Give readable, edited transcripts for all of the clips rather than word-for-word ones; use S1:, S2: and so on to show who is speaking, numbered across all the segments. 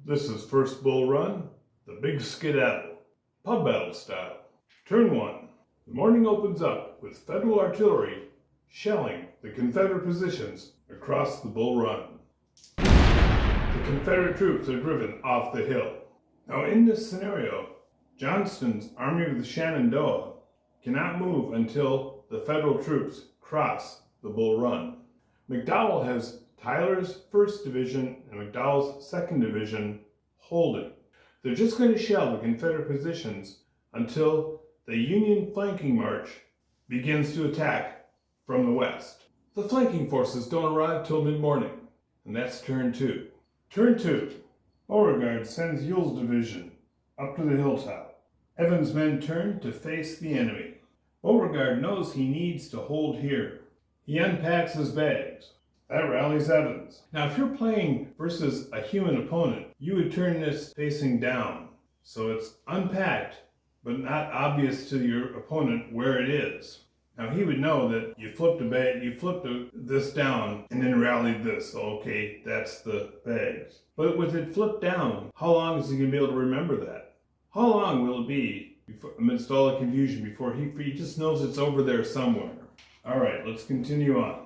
S1: This is first bull run, the big skedaddle, pub battle style. Turn 1. The morning opens up with Federal artillery shelling the Confederate positions across the bull run. The Confederate troops are driven off the hill. Now in this scenario, Johnston's Army of the Shenandoah cannot move until the Federal troops cross the Bull Run. McDowell has Tyler's 1st Division and McDowell's 2nd Division holding. They're just going to shell the Confederate positions until the Union flanking march begins to attack from the west. The flanking forces don't arrive till mid-morning, and that's turn 2. Turn 2. Beauregard sends Ewell's division up to the hilltop. Evans' men turn to face the enemy. Beauregard knows he needs to hold here. He unpacks his bags. That rallies Evans. Now, if you're playing versus a human opponent, you would turn this facing down. So it's unpacked, but not obvious to your opponent where it is. Now, he would know that you flipped a bag, this down, and then rallied this. So, okay, that's the bags. But with it flipped down, how long is he going to be able to remember that? How long will it be amidst all the confusion before he just knows it's over there somewhere? All right, let's continue on.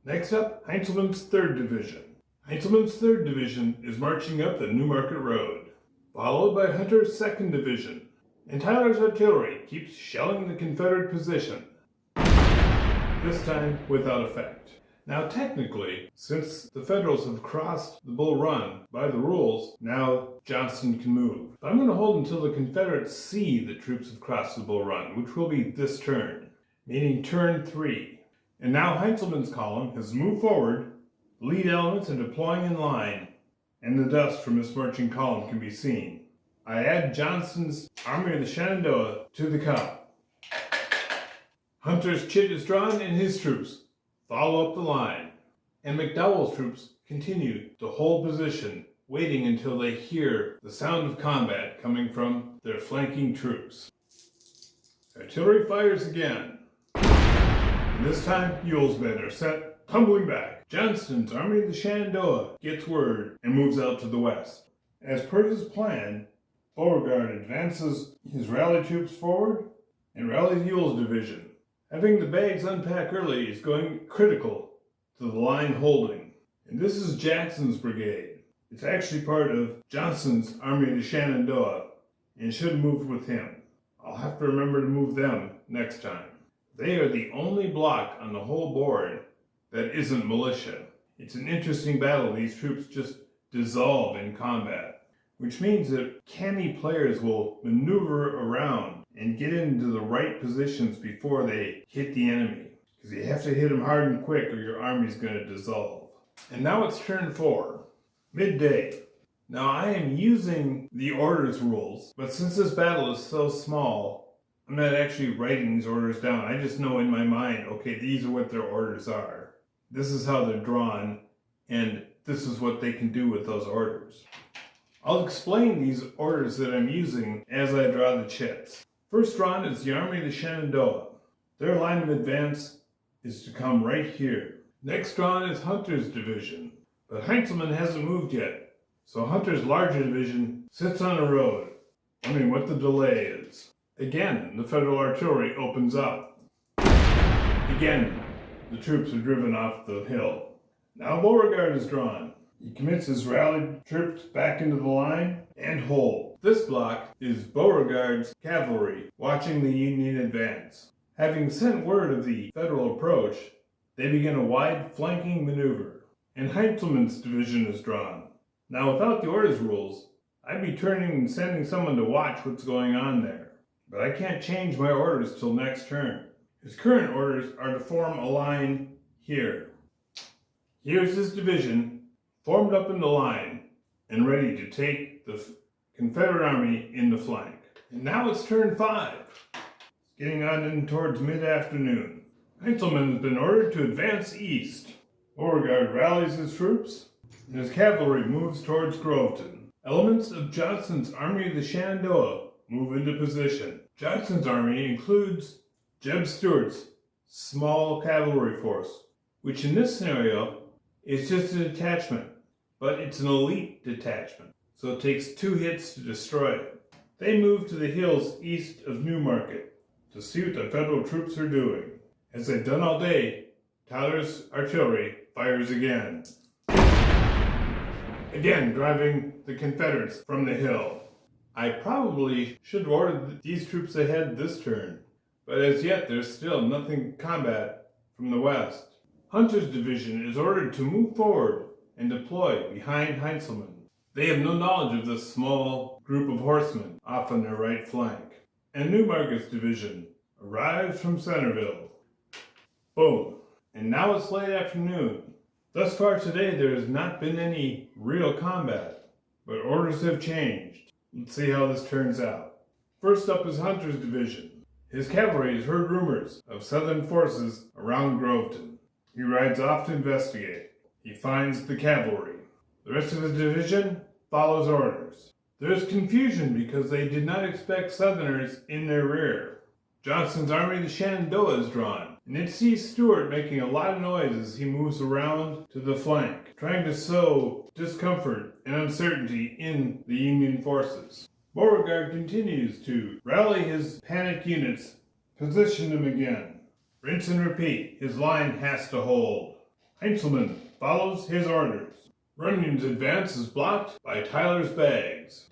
S1: Next up, Heintzelman's 3rd Division. Heintzelman's 3rd Division is marching up the New Market Road, followed by Hunter's 2nd Division. And Tyler's artillery keeps shelling the Confederate position, this time without effect. Now technically, since the Federals have crossed the Bull Run by the rules, now Johnston can move. But I'm going to hold until the Confederates see the troops have crossed the Bull Run, which will be this turn, meaning turn 3. And now Heintzelman's column has moved forward, the lead elements are deploying in line, and the dust from this marching column can be seen. I add Johnston's Army of the Shenandoah to the column. Hunter's chit is drawn and his troops follow up the line, and McDowell's troops continue to hold position, waiting until they hear the sound of combat coming from their flanking troops. Artillery fires again. And this time, Ewell's men are sent tumbling back. Johnston's Army of the Shenandoah gets word and moves out to the west. As per his plan, Beauregard advances his rally troops forward and rallies Ewell's division. Having the bags unpack early is going critical to the line holding. And this is Jackson's brigade. It's actually part of Johnston's Army of the Shenandoah and should move with him. I'll have to remember to move them next time. They are the only block on the whole board that isn't militia. It's an interesting battle. These troops just dissolve in combat, which means that canny players will maneuver around and get into the right positions before they hit the enemy. Because you have to hit them hard and quick or your army's going to dissolve. And now it's turn 4, midday. Now I am using the orders rules, but since this battle is so small, I'm not actually writing these orders down. I just know in my mind, okay, these are what their orders are. This is how they're drawn, and this is what they can do with those orders. I'll explain these orders that I'm using as I draw the chits. First drawn is the Army of the Shenandoah. Their line of advance is to come right here. Next drawn is Hunter's division, but Heintzelman hasn't moved yet, so Hunter's larger division sits on a road, wondering what the delay is. Again, the Federal artillery opens up. Again, the troops are driven off the hill. Now Beauregard is drawn. He commits his rallied troops back into the line and hold. This block is Beauregard's cavalry watching the Union advance. Having sent word of the Federal approach, they begin a wide flanking maneuver, and Heintzelman's division is drawn. Now without the orders rules, I'd be turning and sending someone to watch what's going on there. But I can't change my orders till next turn. His current orders are to form a line here. Here's his division, formed up in the line, and ready to take the Confederate army in the flank. And now it's turn 5. It's getting on in towards mid-afternoon. Heintzelman has been ordered to advance east. Beauregard rallies his troops, and his cavalry moves towards Groveton. Elements of Johnston's Army of the Shenandoah move into position. Johnston's army includes Jeb Stuart's small cavalry force, which in this scenario is just a detachment, but it's an elite detachment. so it takes 2 hits to destroy it. They move to the hills east of Newmarket to see what the Federal troops are doing. As they've done all day, Tyler's artillery fires again. Again, driving the Confederates from the hill. I probably should have ordered these troops ahead this turn, but as yet there's still nothing combat from the west. Hunter's division is ordered to move forward and deploy behind Heintzelman. They have no knowledge of this small group of horsemen off on their right flank. And Newmarket's division arrives from Centerville. Boom. And now it's late afternoon. Thus far today there has not been any real combat, but orders have changed. Let's see how this turns out. First up is Hunter's division. His cavalry has heard rumors of Southern forces around Groveton. He rides off to investigate. He finds the cavalry. The rest of his division follows orders. There is confusion because they did not expect Southerners in their rear. Johnston's army, the Shenandoah, is drawn, and it sees Stuart making a lot of noise as he moves around to the flank, trying to sow discomfort and uncertainty in the Union forces. Beauregard continues to rally his panicked units, position them again. Rinse and repeat, his line has to hold. Heintzelman follows his orders. Runyon's advance is blocked by Tyler's bags.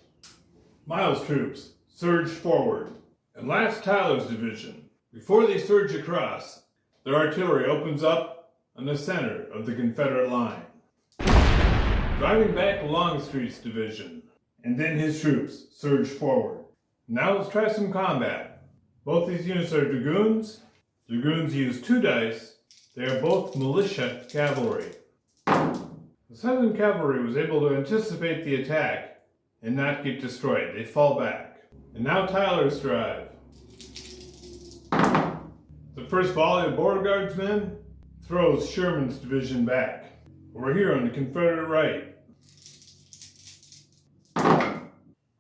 S1: Miles' troops surge forward. And last, Tyler's division. Before they surge across, their artillery opens up on the center of the Confederate line. Driving back Longstreet's division, and then his troops surge forward. Now let's try some combat. Both these units are dragoons. Dragoons use 2 dice. They are both militia cavalry. The Southern cavalry was able to anticipate the attack and not get destroyed. They fall back. And now Tyler's drive. The first volley of Beauregard's men throws Sherman's division back. Over here on the Confederate right.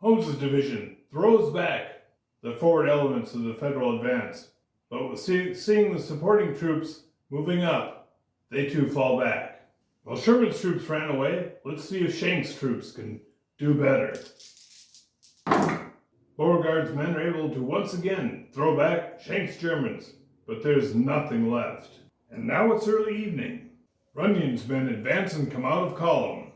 S1: Holmes's division throws back the forward elements of the Federal advance, but with seeing the supporting troops moving up, they too fall back. While Sherman's troops ran away, let's see if Schenck's troops can do better. Beauregard's men are able to once again throw back Schenck's Germans, but there's nothing left. And now it's early evening. Runyon's men advance and come out of column.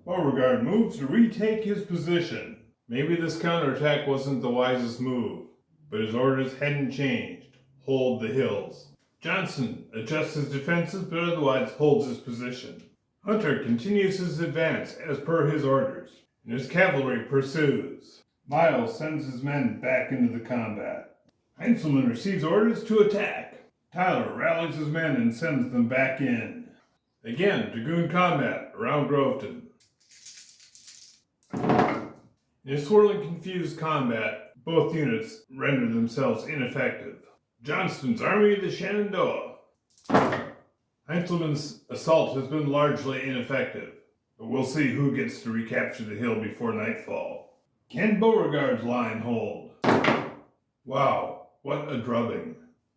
S1: Beauregard moves to retake his position. Maybe this counterattack wasn't the wisest move, but his orders hadn't changed. Hold the hills. Johnston adjusts his defenses, but otherwise holds his position. Hunter continues his advance as per his orders, and his cavalry pursues. Miles sends his men back into the combat. Heintzelman receives orders to attack. Tyler rallies his men and sends them back in. Again, dragoon combat around Groveton. In a swirling, confused combat, both units render themselves ineffective. Johnston's army of the Shenandoah. Heintzelman's assault has been largely ineffective, but we'll see who gets to recapture the hill before nightfall. Can Beauregard's line hold? Wow, what a drubbing.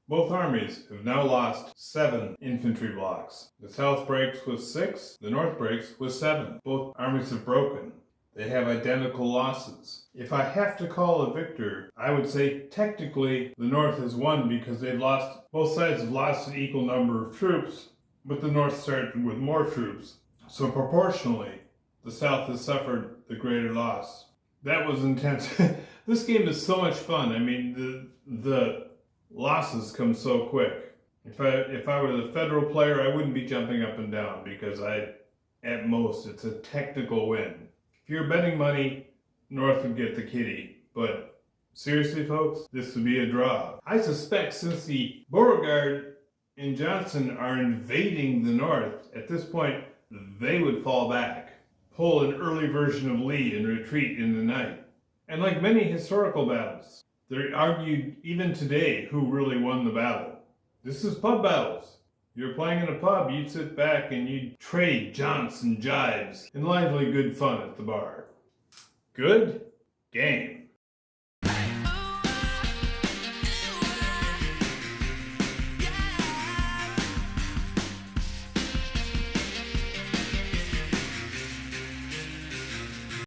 S1: Both armies have now lost 7 infantry blocks. The South breaks with 6, the North breaks with 7. Both armies have broken. They have identical losses. If I have to call a victor, I would say technically the North has won because both sides have lost an equal number of troops, but the North started with more troops. So proportionally, the South has suffered the greater loss. That was intense. This game is so much fun. I mean, the losses come so quick. If I were the Federal player, I wouldn't be jumping up and down because at most, it's a technical win. If you're betting money, North would get the kitty. But seriously, folks, this would be a draw. I suspect since the Beauregard and Johnston are invading the North, at this point, they would fall back, pull an early version of Lee and retreat in the night. And like many historical battles, they're argued even today who really won the battle. This is pub battles. You're playing in a pub, you'd sit back and you'd trade jaunts and jibes and lively good fun at the bar. Good game.